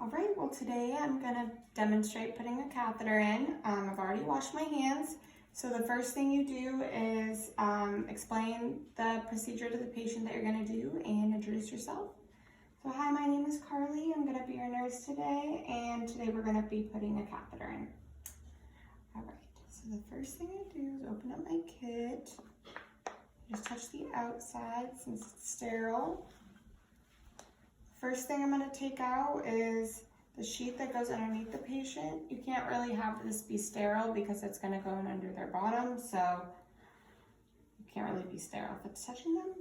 All right, well today I'm gonna demonstrate putting a catheter in. I've already washed my hands. So the first thing you do is explain the procedure to the patient that you're gonna do and introduce yourself. So hi, my name is Carly. I'm gonna be your nurse today, and today we're gonna be putting a catheter in. All right, so the first thing I do is open up my kit. Just touch the outside since it's sterile. First thing I'm going to take out is the sheet that goes underneath the patient. You can't really have this be sterile because it's going to go in under their bottom, so you can't really be sterile if it's touching them.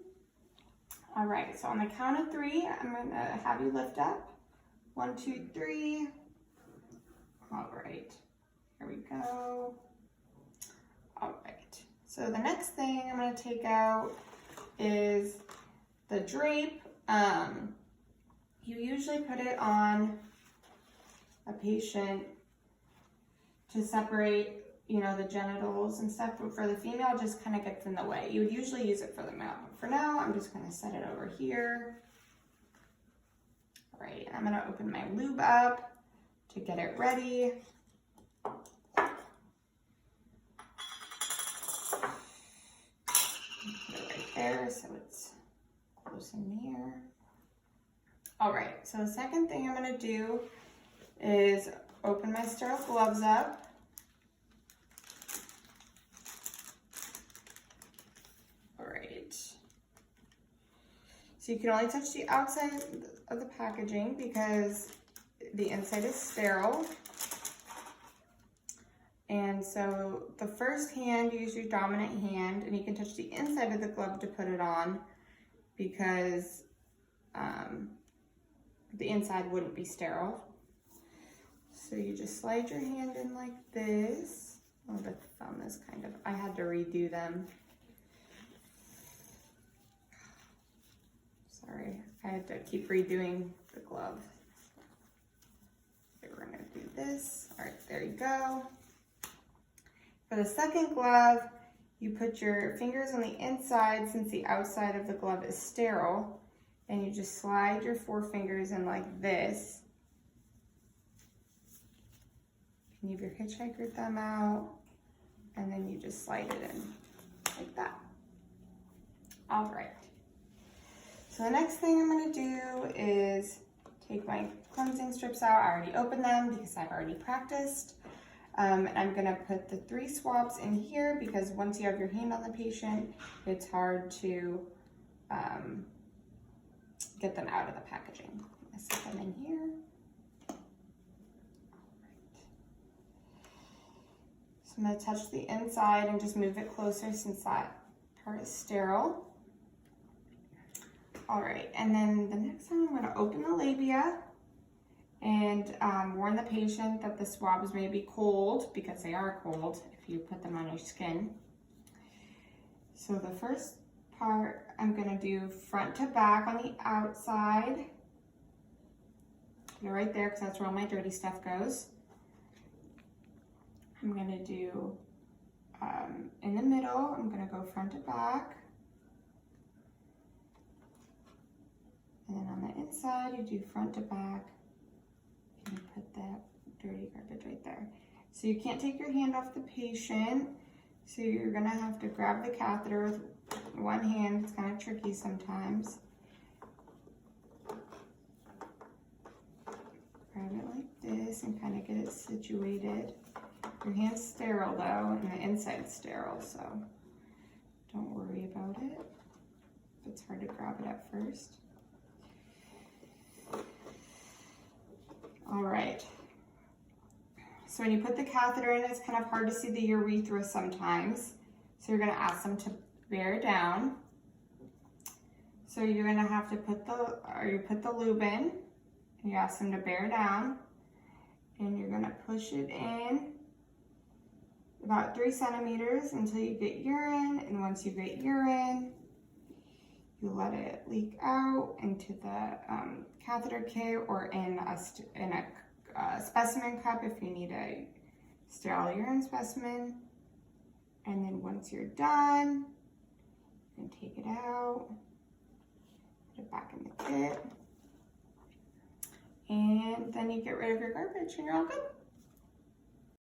All right, so on the count of 3, I'm going to have you lift up. 1, 2, 3. All right, here we go. All right, so the next thing I'm going to take out is the drape. You usually put it on a patient to separate, the genitals and stuff, but for the female, it just kind of gets in the way. You would usually use it for the male. For now, I'm just gonna set it over here. All right, I'm gonna open my lube up to get it ready. Put it right there so it's close in here. All right, so the second thing I'm gonna do is open my sterile gloves up. All right. So you can only touch the outside of the packaging because the inside is sterile. And so the first hand, use your dominant hand, and you can touch the inside of the glove to put it on because the inside wouldn't be sterile. So you just slide your hand in like this. Oh, the thumb is I had to redo them. Sorry, I had to keep redoing the glove. Okay, we're gonna do this. All right, there you go. For the second glove, you put your fingers on the inside since the outside of the glove is sterile. And you just slide your 4 fingers in like this. You have your hitchhiker thumb out, and then you just slide it in like that. All right. So the next thing I'm gonna do is take my cleansing strips out. I already opened them because I've already practiced. And I'm gonna put the 3 swabs in here because once you have your hand on the patient, it's hard to get them out of the packaging. I'm gonna set them in here. All right. So I'm gonna touch the inside and just move it closer since that part is sterile. All right, and then the next time I'm gonna open the labia and warn the patient that the swabs may be cold because they are cold if you put them on your skin. So the first part I'm gonna do front to back on the outside. Put it right there because that's where all my dirty stuff goes. I'm gonna do in the middle, I'm gonna go front to back. And then on the inside, you do front to back. And you put that dirty garbage right there. So you can't take your hand off the patient. So you're gonna have to grab the catheter with one hand. It's kind of tricky sometimes. Grab it like this and kind of get it situated. Your hand's sterile though, and the inside's sterile, so don't worry about it. It's hard to grab it at first. All right. So when you put the catheter in, it's kind of hard to see the urethra sometimes. So you're gonna ask them to bear down. So you're gonna have to put the lube in, and you ask them to bear down, and you're gonna push it in about 3 centimeters until you get urine, and once you get urine, you let it leak out into the catheter kit or in a specimen cup if you need a sterile urine specimen. And then once you're done, you can take it out, put it back in the kit, and and then you get rid of your garbage and you're all good.